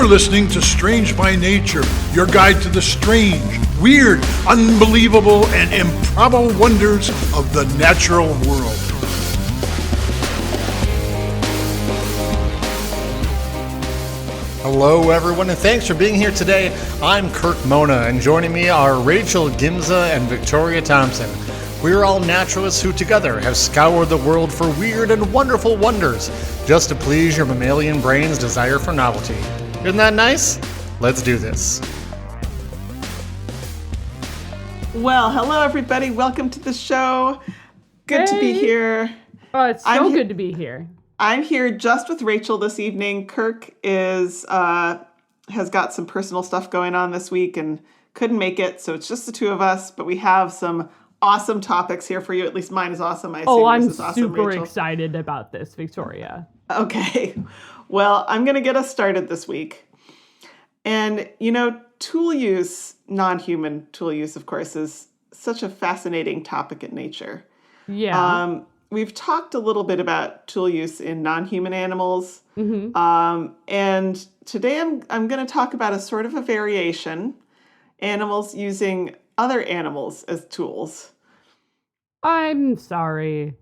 You're listening to Strange by Nature, your guide to the strange, weird, unbelievable, and improbable wonders of the natural world. Hello, everyone, and thanks for being here today. I'm Kirk Mona, and joining me are Rachel Gimza and Victoria Thompson. We're all naturalists who together have scoured the world for weird and wonderful wonders, just to please your mammalian brain's desire for novelty. Isn't that nice? Let's do this. Well, hello everybody. Welcome to the show. Good to be here. Oh, it's so good to be here. I'm here just with Rachel this evening. Kirk has got some personal stuff going on this week and couldn't make it, so it's just the two of us, but we have some awesome topics here for you. At least mine is awesome. I assume I'm yours is awesome, super Rachel. excited about this, Victoria. Okay. Well, I'm going to get us started this week. And, tool use, non-human tool use, of course, is such a fascinating topic in nature. Yeah. We've talked a little bit about tool use in non-human animals. Mm-hmm. And today I'm going to talk about a sort of a variation, animals using other animals as tools. I'm sorry.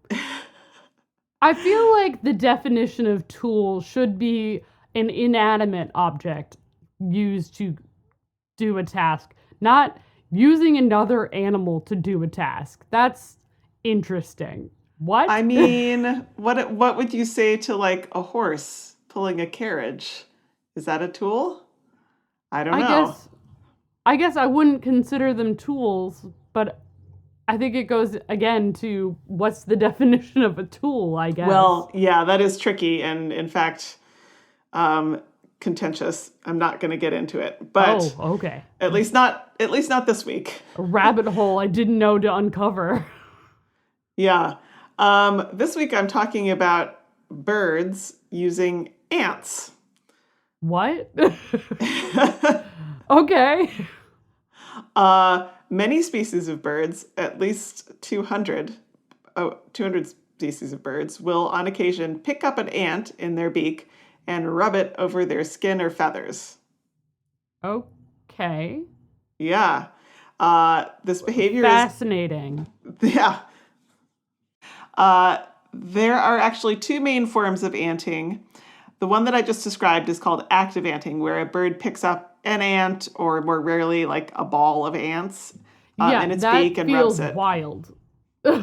I feel like the definition of tool should be an inanimate object used to do a task, not using another animal to do a task. That's interesting. What? I mean, what would you say to like a horse pulling a carriage? Is that a tool? I don't know. I guess I wouldn't consider them tools, but I think it goes, again, to what's the definition of a tool, I guess. Well, yeah, that is tricky and, in fact, contentious. I'm not going to get into it. But okay. At least not this week. A rabbit hole I didn't know to uncover. Yeah. This week I'm talking about birds using ants. What? Okay. Many species of birds, at least 200 species of birds, will on occasion pick up an ant in their beak and rub it over their skin or feathers. Okay. Yeah. This behavior fascinating. Yeah. There are actually two main forms of anting. The one that I just described is called active anting, where a bird picks up an ant, or more rarely, like a ball of ants, in its beak and rubs it. That feels wild.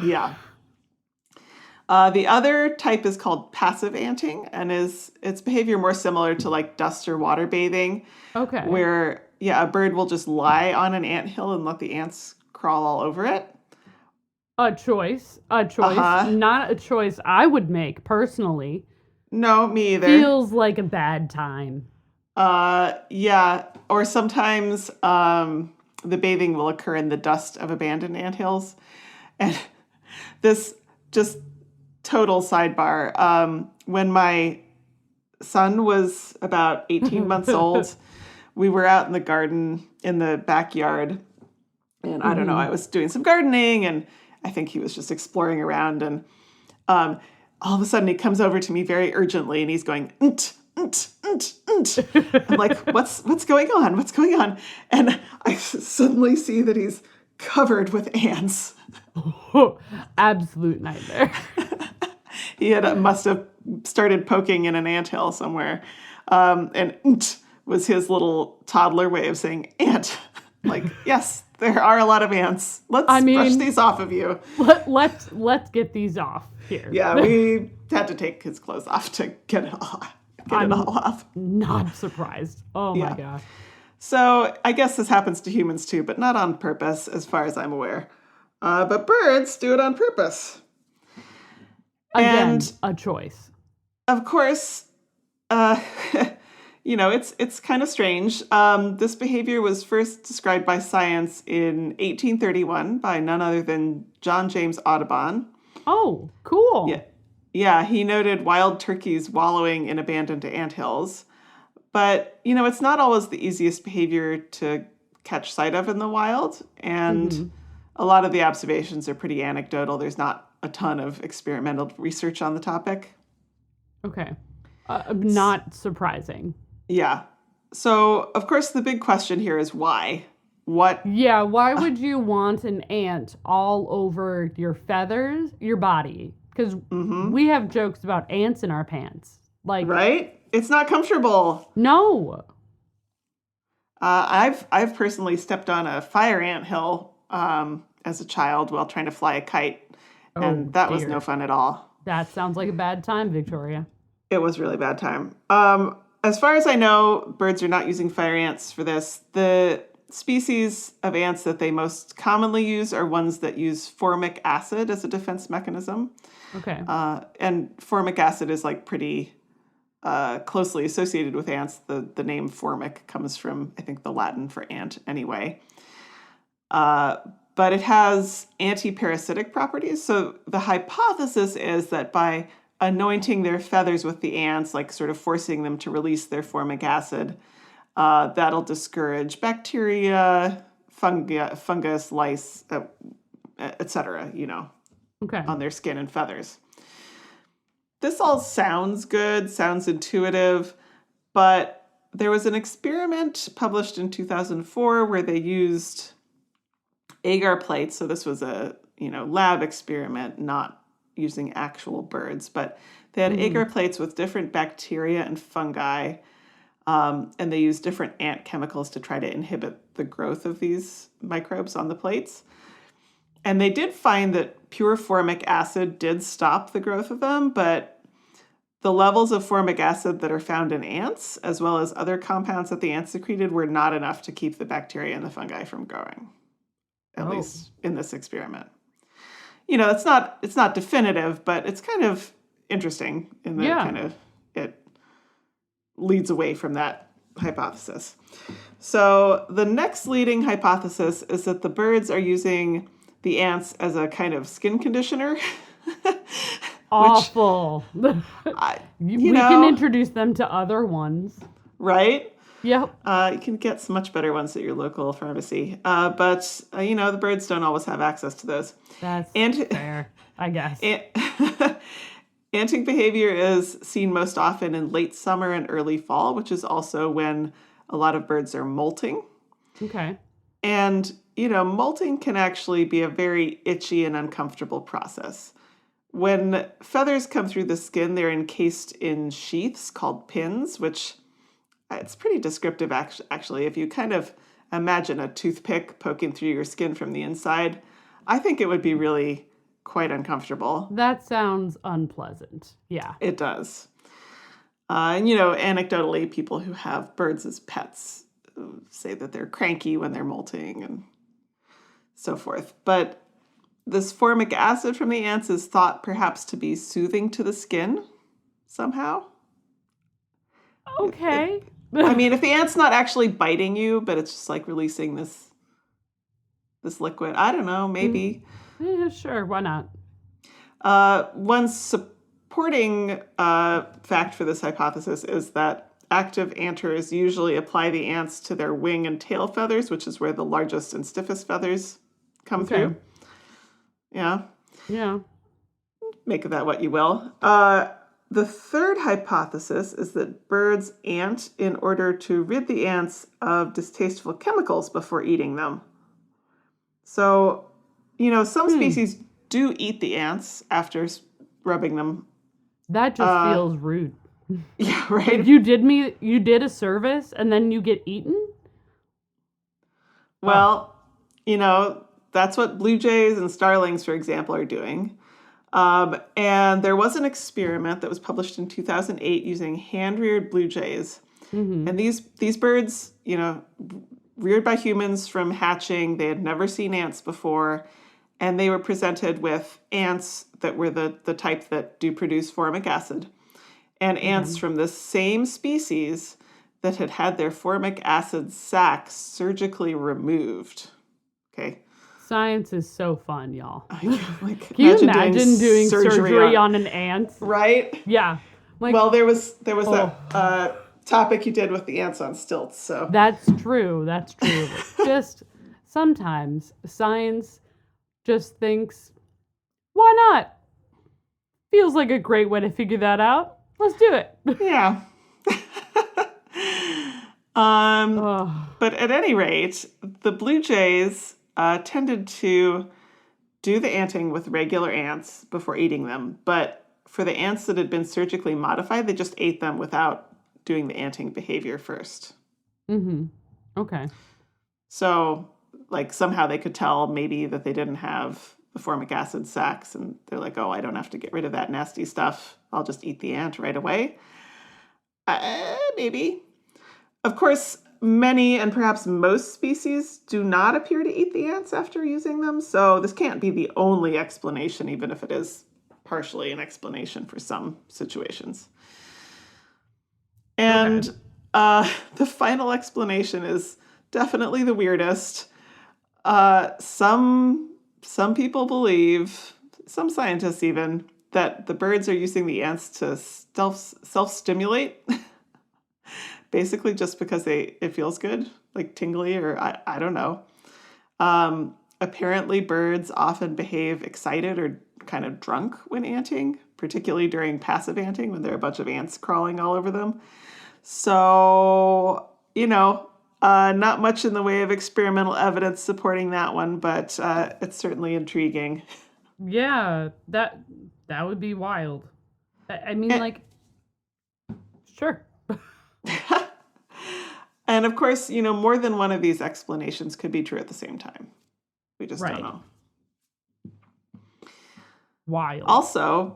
Yeah. The other type is called passive anting, and its behavior more similar to like dust or water bathing. Okay. Where, a bird will just lie on an anthill and let the ants crawl all over it. A choice. Uh-huh. Not a choice I would make personally. No, me either. Feels like a bad time. Yeah. Or sometimes the bathing will occur in the dust of abandoned anthills. And this just total sidebar. When my son was about 18 months old, we were out in the garden in the backyard. And I don't know, I was doing some gardening and I think he was just exploring around. And all of a sudden he comes over to me very urgently and he's going, I'm like, what's going on? What's going on? And I suddenly see that he's covered with ants. Absolute nightmare. He must have started poking in an anthill somewhere. And was his little toddler way of saying ant. Like, yes, there are a lot of ants. Let's brush these off of you. Let's get these off here. Yeah, we had to take his clothes off to get it all off. Not surprised. Oh my gosh. So I guess this happens to humans too, but not on purpose as far as I'm aware. But birds do it on purpose. Again, and a choice. Of course, it's kind of strange. This behavior was first described by science in 1831 by none other than John James Audubon. Oh, cool. Yeah. Yeah, he noted wild turkeys wallowing in abandoned anthills. But, it's not always the easiest behavior to catch sight of in the wild. And a lot of the observations are pretty anecdotal. There's not a ton of experimental research on the topic. Okay. Not surprising. Yeah. So, of course, the big question here is why? What? Yeah, why would you want an ant all over your feathers, your body? Because we have jokes about ants in our pants. Like, Right? It's not comfortable. no. I've personally stepped on a fire ant hill as a child while trying to fly a kite, and that was dear. no fun at all. That sounds like a bad time, Victoria. It was a really bad time. As far as I know, birds are not using fire ants for this. The species of ants that they most commonly use are ones that use formic acid as a defense mechanism. Okay. And formic acid is like pretty closely associated with ants. The name formic comes from, I think, the Latin for ant anyway. But it has anti-parasitic properties. So the hypothesis is that by anointing their feathers with the ants, like sort of forcing them to release their formic acid, that'll discourage bacteria, fungus, lice, etc., Okay. on their skin and feathers. This all sounds good, sounds intuitive, but there was an experiment published in 2004 where they used agar plates. So this was a lab experiment, not using actual birds, but they had agar plates with different bacteria and fungi, and they used different ant chemicals to try to inhibit the growth of these microbes on the plates. And they did find that pure formic acid did stop the growth of them, but the levels of formic acid that are found in ants, as well as other compounds that the ants secreted, were not enough to keep the bacteria and the fungi from growing, at least in this experiment. It's not definitive, but it's kind of interesting in that it leads away from that hypothesis. So the next leading hypothesis is that the birds are using the ants as a kind of skin conditioner. Awful. We can introduce them to other ones. Right? Yep. You can get some much better ones at your local pharmacy. But the birds don't always have access to those. That's fair, I guess. Anting behavior is seen most often in late summer and early fall, which is also when a lot of birds are molting. Okay. And, molting can actually be a very itchy and uncomfortable process. When feathers come through the skin, they're encased in sheaths called pins, which it's pretty descriptive, actually. If you kind of imagine a toothpick poking through your skin from the inside, I think it would be really quite uncomfortable. That sounds unpleasant. Yeah. It does. And, anecdotally, people who have birds as pets say that they're cranky when they're molting and so forth. But this formic acid from the ants is thought perhaps to be soothing to the skin somehow. Okay. If the ant's not actually biting you, but it's just like releasing this liquid, I don't know, maybe. Yeah, sure, why not? One supporting fact for this hypothesis is that active anters usually apply the ants to their wing and tail feathers, which is where the largest and stiffest feathers come through. Yeah. Yeah. Make of that what you will. The third hypothesis is that birds ant in order to rid the ants of distasteful chemicals before eating them. So, some species do eat the ants after rubbing them. That just feels rude. Yeah, right. Like you did a service and then you get eaten? Well, that's what blue jays and starlings, for example, are doing. And there was an experiment that was published in 2008 using hand-reared blue jays. Mm-hmm. And these birds, reared by humans from hatching, they had never seen ants before, and they were presented with ants that were the type that do produce formic acid, and ants from the same species that had had their formic acid sacs surgically removed. Okay. Science is so fun, y'all. Can you imagine doing surgery on an ant? Right? Yeah. Well, there was that topic you did with the ants on stilts. So That's true. Just sometimes science just thinks, why not? Feels like a great way to figure that out. Let's do it. Yeah. Ugh. But at any rate, the blue jays tended to do the anting with regular ants before eating them. But for the ants that had been surgically modified, they just ate them without doing the anting behavior first. Mm-hmm. Okay. So, like, somehow they could tell maybe that they didn't have the formic acid sacs, and they're like, oh, I don't have to get rid of that nasty stuff. I'll just eat the ant right away. Maybe. Of course, many and perhaps most species do not appear to eat the ants after using them, so this can't be the only explanation, even if it is partially an explanation for some situations. And the final explanation is definitely the weirdest. Some people believe, some scientists even, that the birds are using the ants to self-stimulate, basically just because it feels good, like tingly, or I don't know. Apparently, birds often behave excited or kind of drunk when anting, particularly during passive anting when there are a bunch of ants crawling all over them. So, not much in the way of experimental evidence supporting that one, but it's certainly intriguing. Yeah, that would be wild. I mean, sure. And of course, more than one of these explanations could be true at the same time. We just don't know. Wild. Also,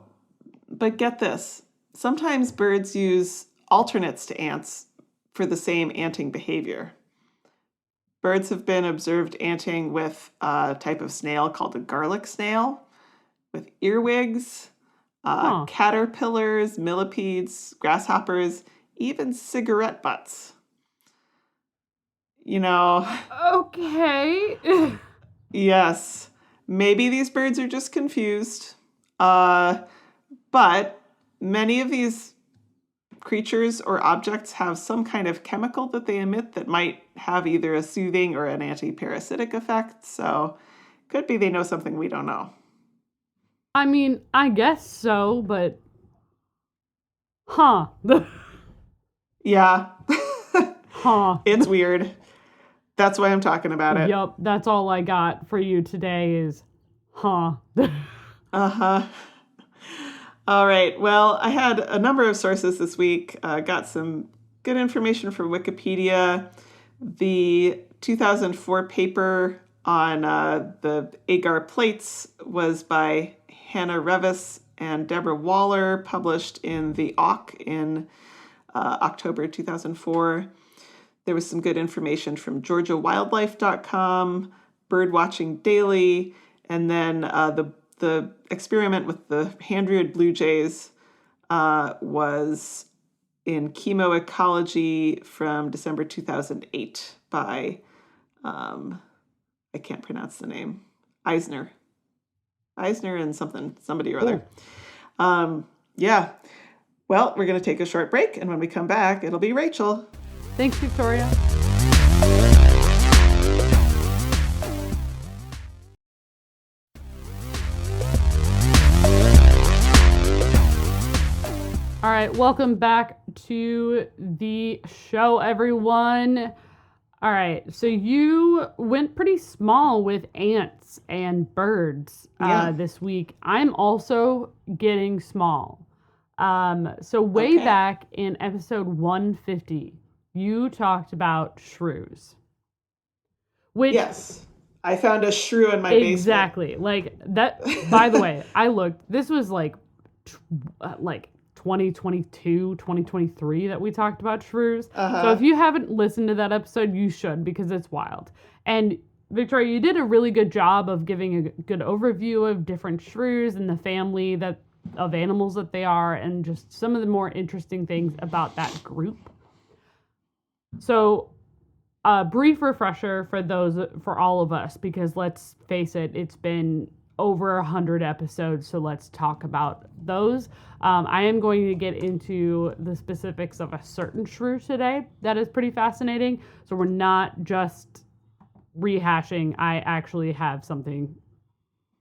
but get this, sometimes birds use alternates to ants for the same anting behavior. Birds have been observed anting with a type of snail called a garlic snail, with earwigs, caterpillars, millipedes, grasshoppers, even cigarette butts. Okay. Yes, maybe these birds are just confused. But many of these creatures or objects have some kind of chemical that they emit that might have either a soothing or an anti-parasitic effect. So could be they know something we don't know. I mean, I guess so, but Yeah. It's weird. That's why I'm talking about it. Yup, that's all I got for you today is Uh-huh. All right. Well, I had a number of sources this week. Got some good information from Wikipedia. The 2004 paper on the agar plates was by Hannah Revis and Deborah Waller, published in the Auk in October 2004. There was some good information from GeorgiaWildlife.com, Birdwatching Daily, and then the experiment with the hand-reared blue jays was in Chemoecology from December 2008 by, I can't pronounce the name, Eisner and somebody or other. Yeah. Well, we're going to take a short break, and when we come back, it'll be Rachel. Thanks, Victoria. All right, welcome back to the show, everyone. All right, so you went pretty small with ants and birds this week. I'm also getting small. So way back in episode 150, you talked about shrews. Which, yes, I found a shrew in my basement. Exactly. Like that, by the way, I looked, this was like 2022, 2023 that we talked about shrews. So if you haven't listened to that episode, you should, because it's wild. And Victoria, you did a really good job of giving a good overview of different shrews and the family of animals that they are, and just some of the more interesting things about that group. So a brief refresher for all of us, because let's face it, it's been over 100 episodes, so let's talk about those. I am going to get into the specifics of a certain shrew today that is pretty fascinating, so we're not just rehashing. I actually have something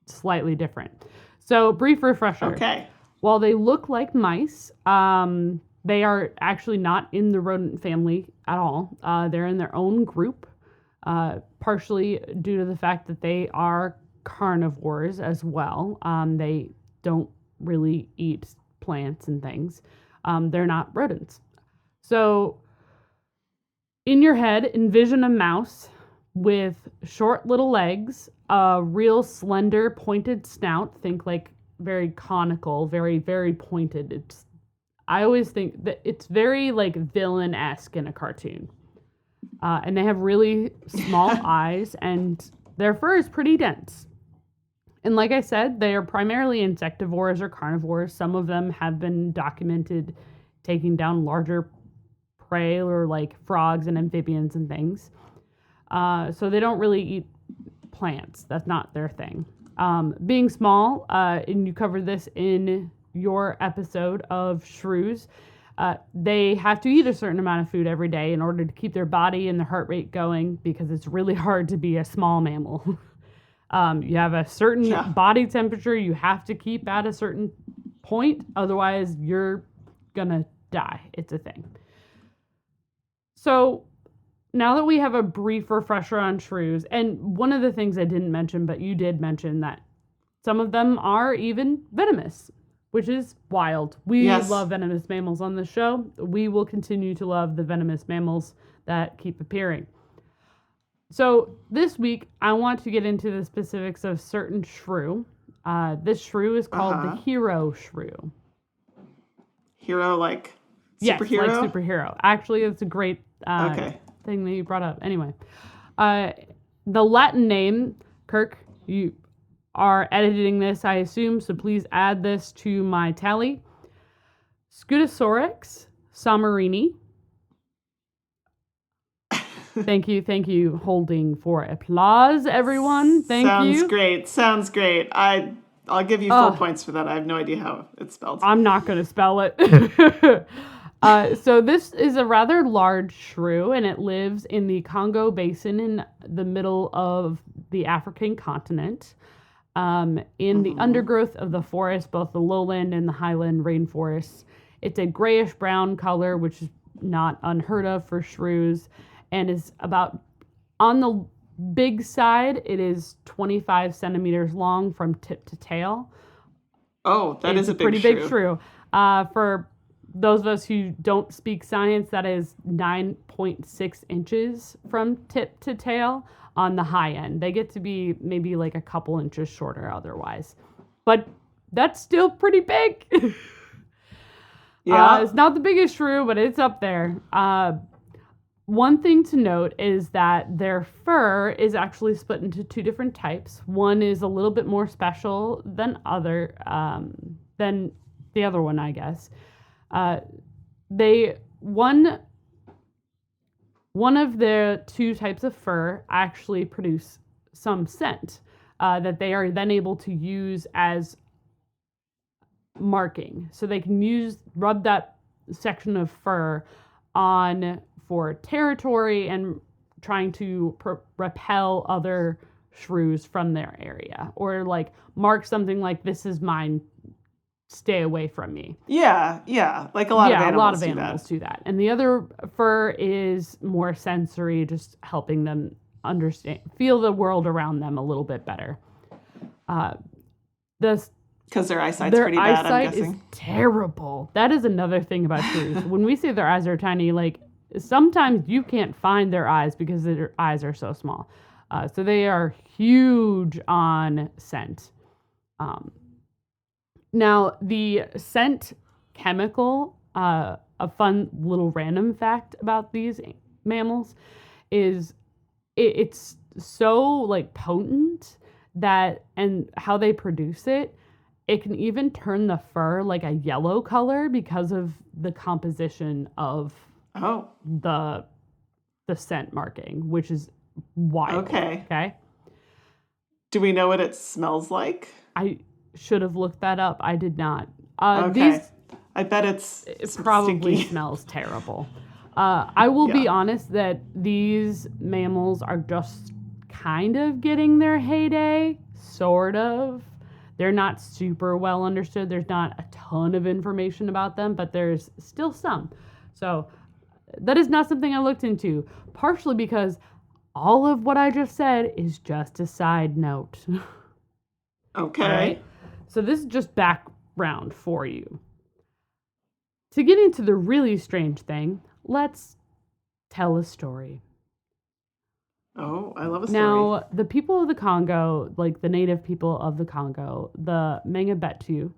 slightly different. So brief refresher. Okay. While they look like mice, They are actually not in the rodent family at all. They're in their own group, partially due to the fact that they are carnivores as well. They don't really eat plants and things. They're not rodents. So in your head, envision a mouse with short little legs, a real slender pointed snout. Think like very conical, very, very pointed. I always think that it's very like villain-esque in a cartoon. And they have really small eyes, and their fur is pretty dense. And like I said, they are primarily insectivores or carnivores. Some of them have been documented taking down larger prey or like frogs and amphibians and things. So they don't really eat plants. That's not their thing. Being small, and you covered this in your episode of Shrews, they have to eat a certain amount of food every day in order to keep their body and the heart rate going, because it's really hard to be a small mammal. You have a certain body temperature you have to keep at a certain point, otherwise you're gonna die. It's a thing. So now that we have a brief refresher on shrews, and one of the things I didn't mention, but you did mention that some of them are even venomous, which is wild. We love venomous mammals on this show. We will continue to love the venomous mammals that keep appearing. So this week, I want to get into the specifics of certain shrew. This shrew is called the Hero Shrew. Hero like superhero? Yes, like superhero. Actually, it's a great thing that you brought up. Anyway, the Latin name, Kirk, you are editing this, I assume, so please add this to my tally. Scutosaurus somerini. Thank you. Holding for applause, everyone. Thank you. Sounds great. I'll give you full points for that. I have no idea how it's spelled. I'm not going to spell it. So this is a rather large shrew, and it lives in the Congo Basin in the middle of the African continent. In the undergrowth of the forest, both the lowland and the highland rainforests. It's a grayish-brown color, which is not unheard of for shrews, and is about, on the big side, it is 25 centimeters long from tip to tail. Oh, that is a pretty big shrew. For those of us who don't speak science, that is 9.6 inches from tip to tail on the high end. They get to be maybe like a couple inches shorter otherwise. But that's still pretty big. It's not the biggest shrew, but it's up there. One thing to note is that their fur is actually split into two different types. One is a little bit more special than the other one, I guess. One of the two types of fur actually produce some scent that they are then able to use as marking. So they can rub that section of fur on for territory and trying to repel other shrews from their area, or like mark something like, this is mine, stay away from me. Yeah. Like a lot of animals do that. And the other fur is more sensory, just helping them feel the world around them a little bit better. Because their eyesight's pretty bad, I'm guessing. Their eyesight is terrible. That is another thing about shrews. When we say their eyes are tiny, like sometimes you can't find their eyes because their eyes are so small. So they are huge on scent. Now, the scent chemical, a fun little random fact about these mammals is it's so like potent that, and how they produce it, it can even turn the fur like a yellow color because of the composition of the scent marking, which is wild. Okay. Do we know what it smells like? I should have looked that up. I did not. I bet it probably smells terrible. I will be honest that these mammals are just kind of getting their heyday, sort of. They're not super well understood. There's not a ton of information about them, but there's still some. So that is not something I looked into, partially because all of what I just said is just a side note. Okay. All right? So this is just background for you. To get into the really strange thing, let's tell a story. Oh, I love a story. Now, the people of the Congo, like the native people of the Congo, the Mengabetu,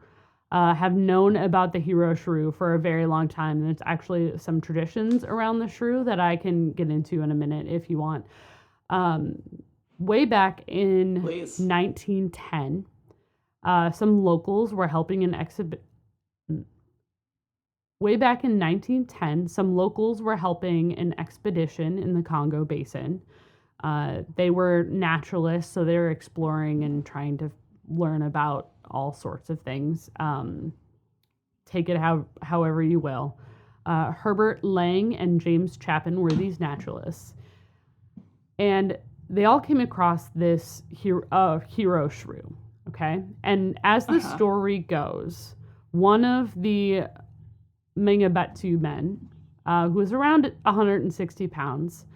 have known about the Hero Shrew for a very long time. And there's actually some traditions around the shrew that I can get into in a minute if you want. Way back in Please. 1910, some locals were helping an exhibit. Way back in 1910, some locals were helping an expedition in the Congo Basin. They were naturalists, so they were exploring and trying to learn about all sorts of things. Take it however you will. Herbert Lang and James Chapin were these naturalists. And they all came across this hero shrew, okay? And as the story goes, one of the Mengabetu men, who was around 160 pounds,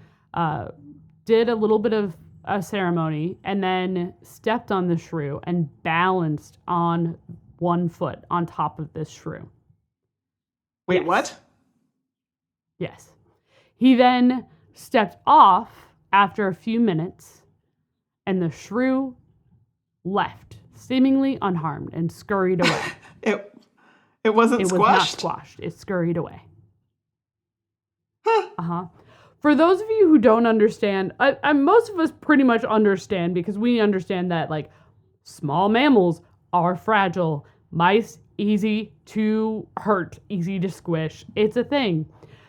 did a little bit of a ceremony and then stepped on the shrew and balanced on one foot on top of this shrew. Wait, Yes. what? Yes. He then stepped off after a few minutes, and the shrew left, seemingly unharmed, and scurried away. It wasn't It squashed? was not squashed. It scurried away. For those of you who don't understand, most of us pretty much understand, because we understand that, like, small mammals are fragile. Mice, easy to hurt, easy to squish. It's a thing.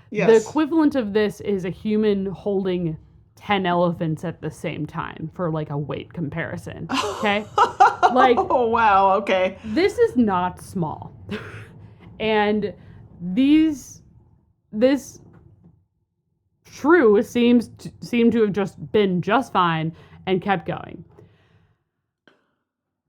Yes. The equivalent of this is a human holding 10 elephants at the same time for, like, a weight comparison. Okay? Like, Oh, wow. Okay. this is not small. And this shrew seemed to have just been just fine and kept going.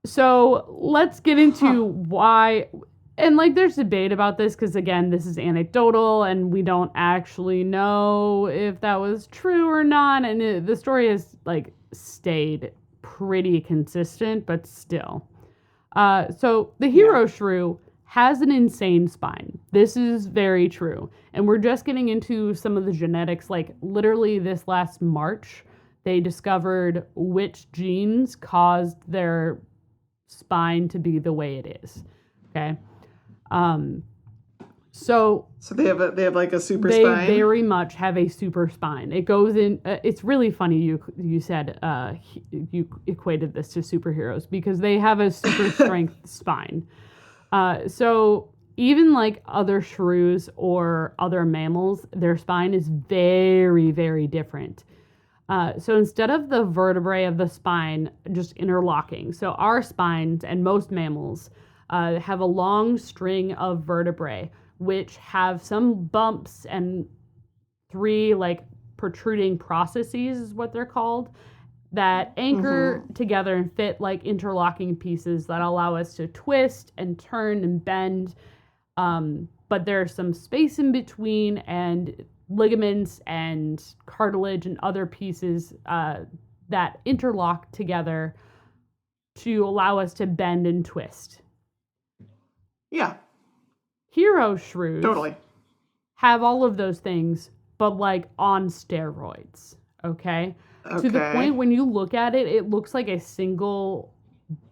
So let's get into why. And, like, there's debate about this because, again, this is anecdotal and we don't actually know if that was true or not. And the story has, like, stayed pretty consistent, but still. So the Hero Shrew has an insane spine. This is very true. And we're just getting into some of the genetics. Like, literally this last March, they discovered which genes caused their spine to be the way it is. Okay. So they have like a super they spine? very much have a super spine. It goes in. It's really funny you said you equated this to superheroes because they have a super strength spine. So even like other shrews or other mammals, their spine is very, very different. So instead of the vertebrae of the spine just interlocking, so our spines and most mammals have a long string of vertebrae, which have some bumps and 3 like protruding processes is what they're called, that anchor together and fit like interlocking pieces that allow us to twist and turn and bend. But there's some space in between and ligaments and cartilage and other pieces that interlock together to allow us to bend and twist. Yeah. Hero shrews Totally. have all of those things, but like on steroids, okay? To the point when you look at it, it looks like a single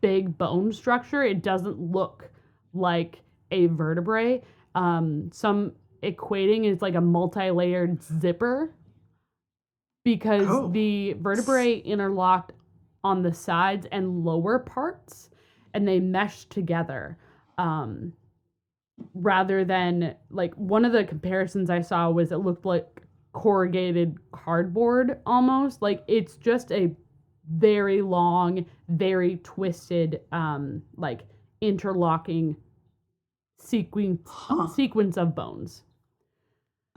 big bone structure. It doesn't look like a vertebrae. Some equating is like a multi-layered zipper because the vertebrae interlocked on the sides and lower parts and they mesh together. Rather than, like, one of the comparisons I saw was it looked like corrugated cardboard almost. Like, it's just a very long, very twisted, like, interlocking sequence of bones.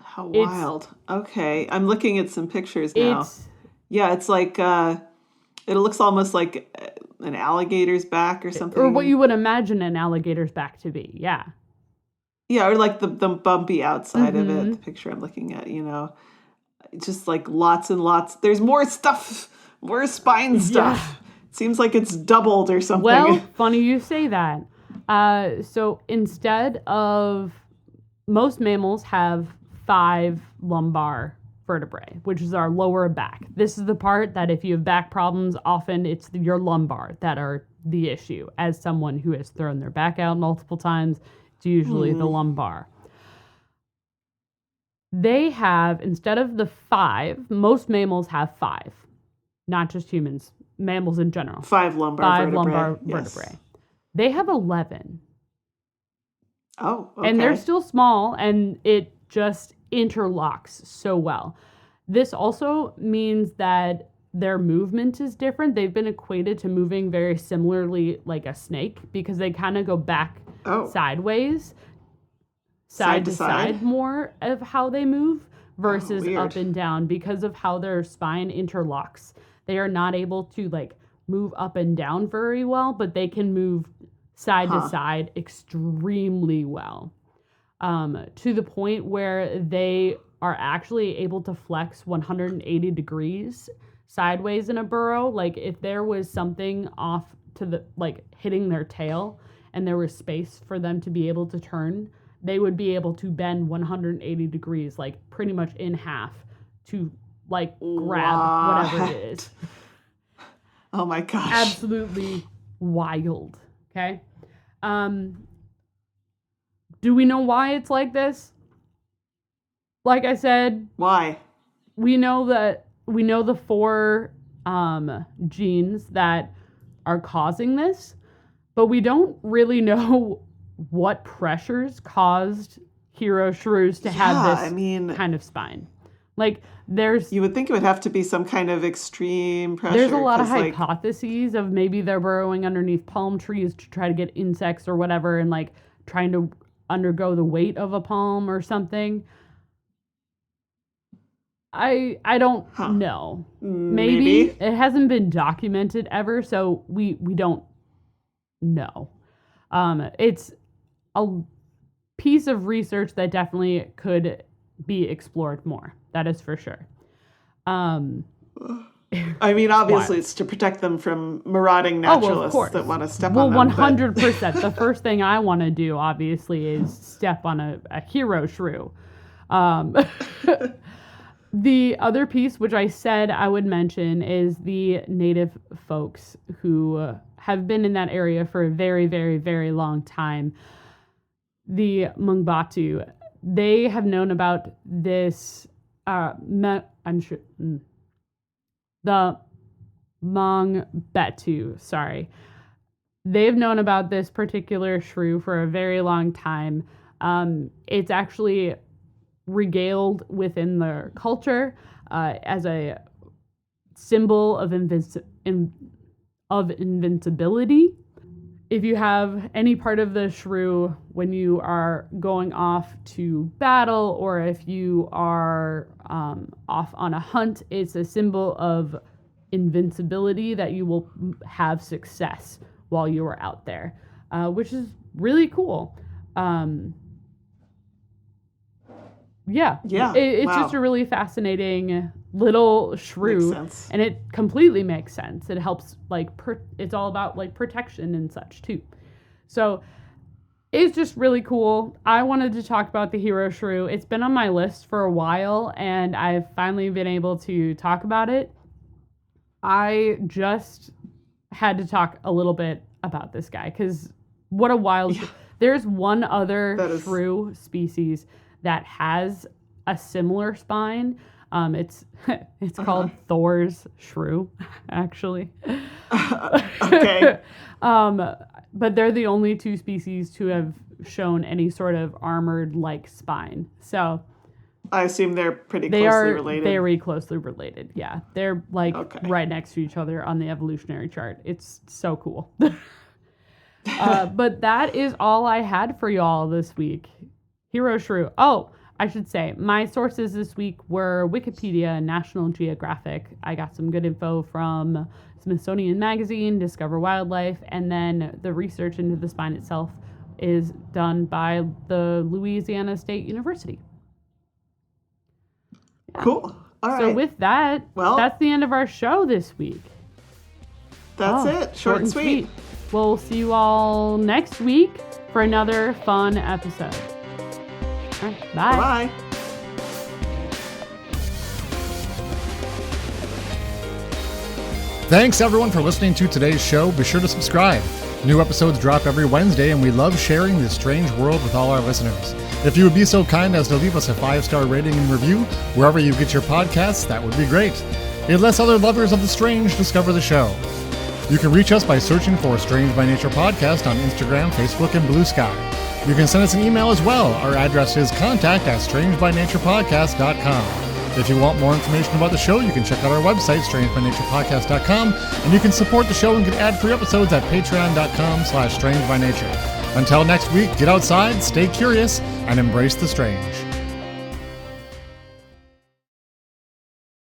How wild. Okay. I'm looking at some pictures now. It's like, it looks almost like an alligator's back or something. Or what you would imagine an alligator's back to be. Yeah. Yeah, or like the bumpy outside of it, the picture I'm looking at, just like lots and lots. There's more stuff, more spine stuff. Yeah. It seems like it's doubled or something. Well, funny you say that. So instead of, most mammals have 5 lumbar vertebrae, which is our lower back. This is the part that if you have back problems, often it's your lumbar that are the issue. As someone who has thrown their back out multiple times, it's usually the lumbar. They have, instead of the 5, most mammals have 5, not just humans, mammals in general. 5 lumbar vertebrae. Vertebrae. They have 11. Oh, okay. And they're still small, and it just interlocks so well. This also means that their movement is different. They've been equated to moving very similarly like a snake because they kind of go back sideways, side to side more of how they move versus up and down because of how their spine interlocks. They are not able to like move up and down very well, but they can move side to side extremely well. To the point where they are actually able to flex 180 degrees sideways in a burrow. Like if there was something off to the, like hitting their tail and there was space for them to be able to turn, they would be able to bend 180 degrees, like pretty much in half to like grab whatever it is. Oh my gosh. Absolutely wild. Okay. Do we know why it's like this? Like I said, why? We know the 4 genes that are causing this, but we don't really know what pressures caused Hero Shrews to have this kind of spine. Like you would think it would have to be some kind of extreme pressure. There's a lot of hypotheses of maybe they're burrowing underneath palm trees to try to get insects or whatever and like trying to undergo the weight of a palm or something. I don't know. Maybe it hasn't been documented ever, so we don't know. It's a piece of research that definitely could be explored more. That is for sure. I mean, obviously, it's to protect them from marauding naturalists that want to step on them. Well, 100%. The first thing I want to do, obviously, is step on a hero shrew. The other piece, which I said I would mention, is the native folks who have been in that area for a very, very, very long time. The Mungbatu, they have known about this, the Mongbetu, sorry. They've known about this particular shrew for a very long time. It's actually regaled within their culture as a symbol of invincibility. If you have any part of the shrew when you are going off to battle, or if you are off on a hunt, it's a symbol of invincibility, that you will have success while you are out there, which is really cool. It's just a really fascinating little shrew, and it completely makes sense. It helps, like, it's all about like protection and such too. So it's just really cool. I wanted to talk about the Hero Shrew. It's been on my list for a while, and I've finally been able to talk about it. I just had to talk a little bit about this guy because what a wild. There's one other shrew species that has a similar spine. It's called Thor's shrew, actually. Okay. But they're the only 2 species to have shown any sort of armored-like spine. So I assume they're pretty closely related. They are very closely related, yeah. They're like right next to each other on the evolutionary chart. It's so cool. But that is all I had for y'all this week. Hero Shrew. Oh, I should say, my sources this week were Wikipedia and National Geographic. I got some good info from Smithsonian Magazine, Discover Wildlife, and then the research into the spine itself is done by the Louisiana State University. Yeah. Cool. All right. So with that, Well, that's the end of our show this week. That's it. Short and sweet. We'll see you all next week for another fun episode. All right, bye. Bye. Thanks everyone for listening to today's show. Be sure to subscribe. New episodes drop every Wednesday, and we love sharing this strange world with all our listeners. If you would be so kind as to leave us a 5-star rating and review wherever you get your podcasts, that would be great. It lets other lovers of the strange discover the show. You can reach us by searching for Strange by Nature Podcast on Instagram, Facebook, and Blue Sky. You can send us an email as well. Our address is contact@strangebynaturepodcast.com. If you want more information about the show, you can check out our website, strangebynaturepodcast.com, and you can support the show and get ad-free episodes at patreon.com/strangebynature. Until next week, get outside, stay curious, and embrace the strange.